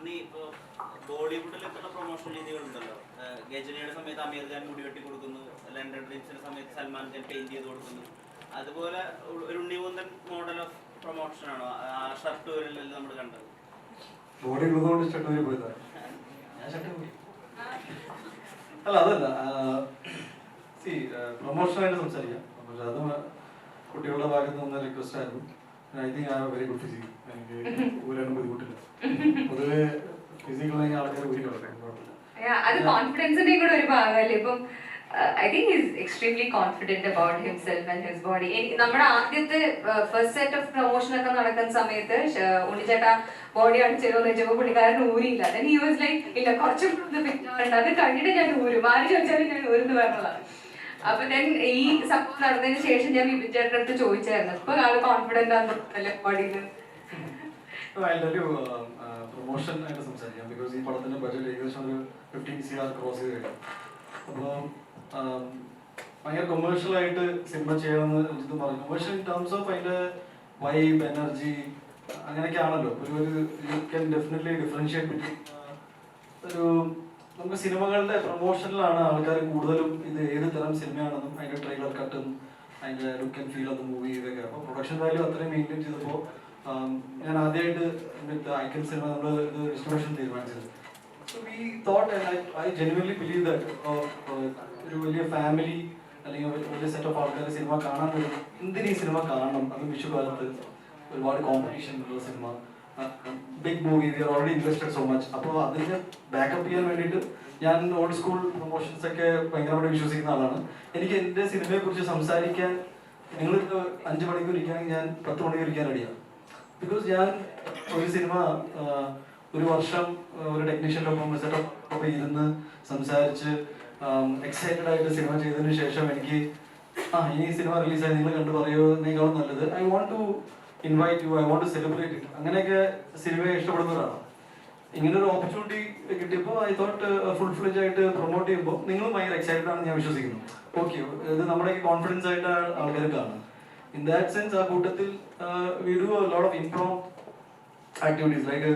ഉണ്ണി ഇപ്പോൾ ബോളിവുഡിലേക്കുള്ള പ്രൊമോഷൻ രീതികളുണ്ടല്ലോ. ഗജനിയുടെ സമയത്ത് അമീർ ഖാൻ മുടി വെട്ടി കൊടുക്കുന്നു, ലണ്ടൻ ഡ്രീംസിന്റെ സമയത്ത് സൽമാൻ ഖാൻ പെയിന്റ് ചെയ്ത് കൊടുക്കുന്നു. അതുപോലെ ഒരു ഉണ്ണിമുന്തൻ മോഡൽ ഓഫ് പ്രൊമോഷൻ ആണോ ആ ഷർട്ട് വരലെല്ലാം നമ്മൾ കണ്ടത്? ബോഡി ഉള്ളതുകൊണ്ട് ഷർട്ട് വരെ പോയതാ. ഞാൻ ഷർട്ട് പോയി അല്ല, അതല്ല. പ്രൊമോഷനായിട്ട് സംസാരിക്കാം. പക്ഷെ അത് കുട്ടികളുടെ ഭാഗത്ത് നിന്ന് റിക്വസ്റ്റ് ആയിരുന്നു. ഐ തിങ്ക് ആ വെരി ഗുഡ് ഫിസിക്. എനിക്ക് ഊരാനും ബുദ്ധിമുട്ടില്ല. പൊതുവെ ഫിസിക്കുള്ള ആൾക്കാർ ഊരി കിടക്കും, കുഴപ്പമില്ല. അത് കോൺഫിഡൻസിന്റെ കൂടെ ഒരു ഭാഗമല്ലേ. ഇപ്പം I think he's extremely confident about himself and his body. നമ്മുടെ ആദ്യത്തെ ഫസ്റ്റ് സെറ്റ് ഓഫ് പ്രൊമോഷൻ ഒക്കെ നടക്കുന്ന സമയത്ത് ഉണ്ണിച്ചേട്ടാ ബോഡി അടിച്ചെന്ന് വെച്ചപ്പോൾ പുള്ളിക്കാരൻ ഊരിയില്ല. then he was like ഇല്ല കുറച്ചും ഫിറ്റ് അത് കഴിഞ്ഞിട്ട് ഞാൻ ഊരും, ആര് ചോദിച്ചാലും ഞാൻ ഊരെന്ന് പറഞ്ഞതാണ്. അപ്പൊ then ഈ സംഭവം നടന്നതിന് ശേഷം ഞാൻ വിപിൻ ചേട്ടൻ്റെ അടുത്ത് ചോദിച്ചായിരുന്നു, ഇപ്പൊ ആള് കോൺഫിഡന്റ് ആണെന്നല്ലേ ബോഡിയിൽ. പ്രൊമോഷൻ ആയിട്ട് സംസാരിക്കാം. ബിക്കോസ് ഈ പടത്തിന്റെ ബഡ്ജറ്റ് ഏകദേശം ഒരു 15 CR ക്രോസ് ചെയ്ത് കഴിഞ്ഞു. അപ്പോൾ ഭയങ്കര കൊമേഴ്ഷ്യൽ ആയിട്ട് സിനിമ ചെയ്യണമെന്ന് രഞ്ജിത്ത് പറഞ്ഞു. കൊമേഴ്ഷ്യൽ ഇൻ ടേംസ് ഓഫ് അതിന്റെ വൈബ്, എനർജി, അങ്ങനെയൊക്കെ ആണല്ലോ. ഒരു you can definitely differentiate between ഒരു നമുക്ക് സിനിമകളുടെ പ്രൊമോഷനിലാണ് ആൾക്കാർ കൂടുതലും ഇത് ഏത് തരം സിനിമയാണെന്നും അതിന്റെ ട്രെയിലർ കട്ടും അതിന്റെ look and feel of the movie ഇതൊക്കെ. അപ്പോൾ പ്രൊഡക്ഷൻ വാല്യൂ അത്രയും മെയിൻറ്റെയിൻ ചെയ്തപ്പോൾ ഞാൻ ആദ്യമായിട്ട് ഐക്കൺ സിനിമ നമ്മൾ ഇത് ഡിസ്ട്രിബ്യൂഷൻ തീരുമാനിച്ചത്. So we thought, and I genuinely believe that ഒരു വലിയ ഫാമിലി അല്ലെങ്കിൽ വലിയ സെറ്റ് ഓഫ് ആൾക്കാർ സിനിമ കാണാൻ വരും. എന്തിനീ സിനിമ കാണണം? അത് വിഷുകാലത്ത് ഒരുപാട് കോമ്പറ്റീഷൻ ഉള്ള സിനിമ, big movie, we are already invested so much. അപ്പോൾ അതിന് ബാക്കപ്പ് ചെയ്യാൻ വേണ്ടിയിട്ട് ഞാൻ ഓൾഡ് സ്കൂൾ പ്രൊമോഷൻസ് ഒക്കെ ഭയങ്കരമായിട്ട് വിശ്വസിക്കുന്ന ആളാണ്. എനിക്ക് എൻ്റെ സിനിമയെ കുറിച്ച് സംസാരിക്കാൻ നിങ്ങൾ 5 മണിക്കൂർ ഇരിക്കുകയാണെങ്കിൽ ഞാൻ 10 മണിക്കൂർ ഇരിക്കാൻ റെഡിയാണ്. ബിക്കോസ് ഞാൻ ഒരു സിനിമ ഒരു വർഷം ഒരു ടെക്നീഷ്യൻ്റെ ഒപ്പം സെറ്റപ്പ് ഇരുന്ന് സംസാരിച്ച് എക്സൈറ്റഡ് ആയിട്ട് സിനിമ ചെയ്തതിന് ശേഷം എനിക്ക് ഇനി സിനിമ റിലീസായി നിങ്ങൾ കണ്ടു പറയുന്നതിനേക്കാളും നല്ലത് I want to invite you, I want to celebrate it. അങ്ങനെയൊക്കെ സിനിമയെ ഇഷ്ടപ്പെടുന്നവരാണ്. ഇങ്ങനെ ഒരു ഓപ്പർച്യൂണിറ്റി കിട്ടിയപ്പോൾ ഐ തോട്ട് ഫുൾ ഫ്ലെജ് ആയിട്ട് പ്രൊമോട്ട് ചെയ്യുമ്പോൾ നിങ്ങളും ഭയങ്കര എക്സൈറ്റഡ് ആണെന്ന് ഞാൻ വിശ്വസിക്കുന്നു. ഓക്കെ, ഇത് നമ്മുടെ കോൺഫിഡൻസ് ആയിട്ട് ആൾക്കാർ കാണും. ഇൻ ദാറ്റ് സെൻസ് ആ കൂട്ടത്തിൽ we do a lot of improve activities. Like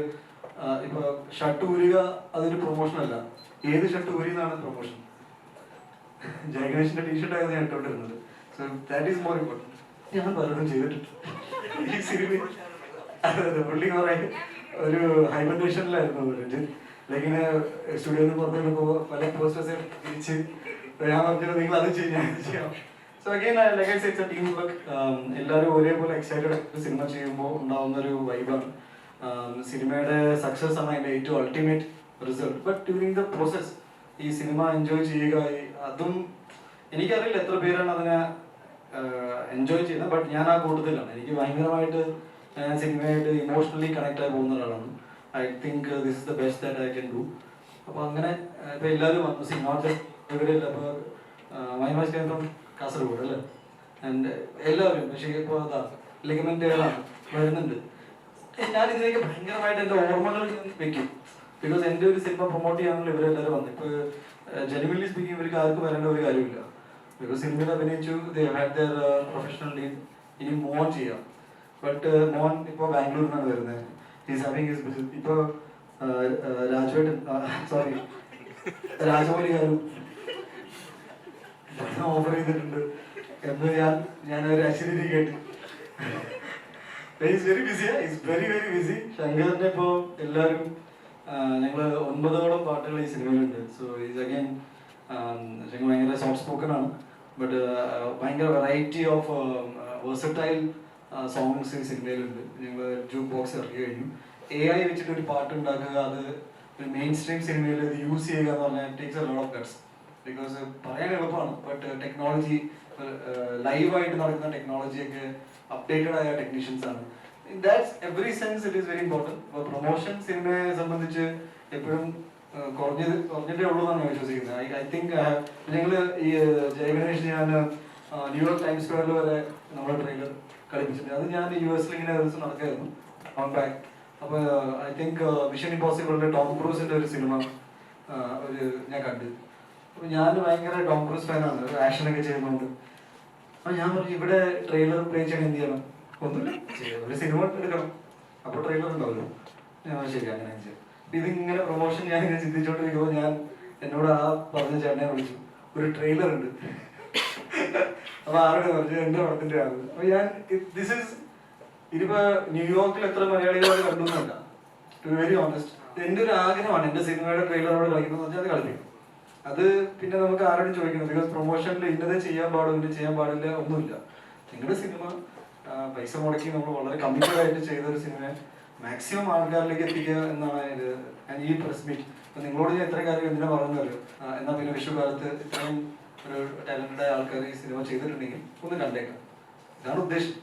ഇപ്പൊ ഷർട്ട് ഊരുക അതൊരു പ്രൊമോഷൻ അല്ല. ഏത് ഷർട്ട് ഊരി എന്നാണ് പ്രൊമോഷൻ. ജയഗണേഷിന്റെ ടീഷർട്ട് ആയിരുന്നു ഞാൻ ഇട്ടോണ്ടിരുന്നത്. So that is more important. ഞാൻ പലതും ചെയ്തിട്ടുണ്ട് ഈ സിനിമ. അതെ, പുള്ളി കുറെ ഒരു ഹൈബർനേഷനിലായിരുന്നു രഞ്ജിത്ത്. ലൈക്ക് ഇങ്ങനെ സ്റ്റുഡിയോന്ന് പുറത്തുനിന്നപ്പോ പല പോസ്റ്റേഴ്സ് തിരിച്ച് ഞാൻ പറഞ്ഞത് നിങ്ങൾ അത് ചെയ്യാം. So again like I said, team work. എല്ലാവരും ഒരേപോലെ എക്സൈറ്റഡ് സിനിമ ചെയ്യുമ്പോൾ ഉണ്ടാവുന്ന ഒരു വൈബാണ്. സിനിമയുടെ സക്സസ് ആണ് അതിൻ്റെ ഏറ്റവും ultimate result. But during the process ഈ സിനിമ എൻജോയ് ചെയ്യുക, അതും എനിക്കറിയില്ല എത്ര പേരാണ് അതിനെ എൻജോയ് ചെയ്യുന്നത്. ബട്ട് ഞാൻ ആ കൂട്ടത്തിലാണ്. എനിക്ക് ഭയങ്കരമായിട്ട് സിനിമയായിട്ട് ഇമോഷണലി കണക്ട് ആയി പോകുന്ന ഒരാളാണ്. I think this is the best that I can do. അപ്പോൾ അങ്ങനെ ഇപ്പോൾ എല്ലാവരും വന്നു സിനിമ ഇവിടെയില്ല. അപ്പോൾ മൈമാസ്കാരം കാസർഗോഡ് അല്ലേ, ആൻഡ് എല്ലാവരും. പക്ഷേ ഇപ്പോൾ അതാ ലിഗമെന്റുകളാണ് വരുന്നുണ്ട്. ഞാൻ ഇതിലേക്ക് ഭയങ്കരമായിട്ട് എൻ്റെ ഓർമ്മകൾ വെക്കും. ബിക്കോസ് എൻ്റെ ഒരു സിനിമ പ്രൊമോട്ട് ചെയ്യാനുള്ള ഇവരെല്ലാവരും വന്നു. ഇപ്പോൾ ജെനുവിൻലി സ്പീക്കിംഗ് ഇവർക്ക് ആർക്കും വരേണ്ട ഒരു കാര്യമില്ല. ബിക്കോസ് സിനിമയിൽ അഭിനയിച്ചു, they had their professional lead. ഇനി മോൻ ചെയ്യാം. ബട്ട് മോൻ ഇപ്പോൾ ബാംഗ്ലൂരിൽ നിന്നാണ് വരുന്നത്. Is having his business. ഇപ്പോൾ രാജമൗലികാരും ഓഫർ ചെയ്തിട്ടുണ്ട് എന്ന് ഞാനൊരു അശ്വതി കേട്ടു. Is very busy, is very very busy. ശങ്കറിനെ ഇപ്പോൾ എല്ലാവരും ഞങ്ങൾ 9ഓളം പാട്ടുകൾ ഈ സിനിമയിലുണ്ട്. സോ ഈസ് അഗൈൻ ശങ്കർ ഭയങ്കര സോഫ്റ്റ് സ്പോക്കൺ ആണ്. ബട്ട് ഭയങ്കര വെറൈറ്റി ഓഫ് വേഴ്സറ്റൈൽ സോങ്സ് ഈ സിനിമയിലുണ്ട്. ഞങ്ങൾ ജൂക്ക് ബോക്സ് ഇറക്കി കഴിഞ്ഞു. AI വെച്ചിട്ട് ഒരു പാട്ട് ഉണ്ടാക്കുക, അത് ഒരു മെയിൻ സ്ട്രീം സിനിമയിൽ ഇത് യൂസ് ചെയ്യുക എന്ന് പറഞ്ഞാൽ takes a lot of guts. Because പറയാൻ എളുപ്പമാണ്, ബട്ട് ടെക്നോളജി ലൈവായിട്ട് നടക്കുന്ന ടെക്നോളജിയൊക്കെ അപ്ഡേറ്റഡ് ആയ ടെക്നീഷ്യൻസ് ആണ്. In that every sense it is very important. അപ്പോൾ പ്രൊമോഷൻ സിനിമയെ സംബന്ധിച്ച് എപ്പോഴും കുറഞ്ഞിട്ടേ ഉള്ളൂ എന്നാണ് ഞാൻ വിശ്വസിക്കുന്നത്. ഐ തിങ്ക് ഞങ്ങൾ ഈ ജയഗണേഷ് ഞാൻ ന്യൂയോർക്ക് ടൈംസ് സ്ക്വയറിൽ വരെ നമ്മുടെ ട്രെയിലർ കളിപ്പിച്ചിട്ടുണ്ട്. അത് ഞാൻ US ഇങ്ങനെ ദിവസം നടക്കായിരുന്നു ഓൺ ബാക്ക്. അപ്പോൾ ഐ തിങ്ക് മിഷൻ ഇമ്പോസിബിളിൻ്റെ ടോം ക്രൂസിൻ്റെ ഒരു സിനിമ ഞാൻ കണ്ടു. അപ്പോൾ ഞാൻ ഭയങ്കര ടോം ക്രൂസ് ഫാനാണ്, ഒരു ആക്ഷനൊക്കെ ചെയ്യുന്നുണ്ട്. അപ്പോൾ ഞാൻ പറഞ്ഞു ഇവിടെ ട്രെയിലർ പ്ലേ ചെയ്യണം, എന്ത് ചെയ്യണം? ഒന്നുമില്ല, ഒരു സിനിമ എടുക്കണം, അപ്പോൾ ട്രെയിലർ ഉണ്ടാവുമല്ലോ. ഞാൻ ശരി അങ്ങനെ ചെയ്യാം. ഇതിങ്ങനെ പ്രൊമോഷൻ ഞാൻ ഇങ്ങനെ ചിന്തിച്ചോണ്ടിരിക്കുമ്പോൾ ഞാൻ എന്നോട് ആ പറഞ്ഞ ചേട്ടനെ വിളിച്ചു, ഒരു ട്രെയിലർ ഉണ്ട്. അപ്പൊ ആരോട് പറഞ്ഞു എന്റെ പടത്തിന്റെ ആണ്. അപ്പൊ ഞാൻ ദിസ് ഈസ് ഇതിപ്പോ ന്യൂയോർക്കിൽ എത്ര മലയാളികളോട് കണ്ടുവന്നല്ല, ടു വെരി ഓണസ്റ്റ്. എന്റെ ഒരു ആഗ്രഹമാണ് എന്റെ സിനിമയുടെ ട്രെയിലറോട് കളിക്കുന്നത് വെച്ചാൽ അത് കളിക്കും. അത് പിന്നെ നമുക്ക് ആരോടും ചോദിക്കണം, ബിക്കോസ് പ്രൊമോഷനിൽ ഇന്നതേ ചെയ്യാൻ പാടില്ല ചെയ്യാൻ പാടില്ല ഒന്നുമില്ല. നിങ്ങളുടെ സിനിമ പൈസ മുടക്കി നമ്മൾ വളരെ കമ്മിറ്റഡ് ആയിട്ട് ചെയ്ത ഒരു സിനിമയെ മാക്സിമം ആൾക്കാരിലേക്ക് എത്തിക്കുക എന്നാണ് ഇത്. ഞാൻ ഈ പ്രസ് മീറ്റ് അപ്പൊ നിങ്ങളോട് ഞാൻ ഇത്രയും കാര്യം എന്തിനാ പറയുന്നല്ലോ, എന്നാൽ പിന്നെ വിഷു കാലത്ത് ഇത്രയും ഒരു ടാലന്റഡ് ആൾക്കാർ ഈ സിനിമ ചെയ്തിട്ടുണ്ടെങ്കിൽ ഒന്ന് കണ്ടേക്കാം, ഇതാണ് ഉദ്ദേശം.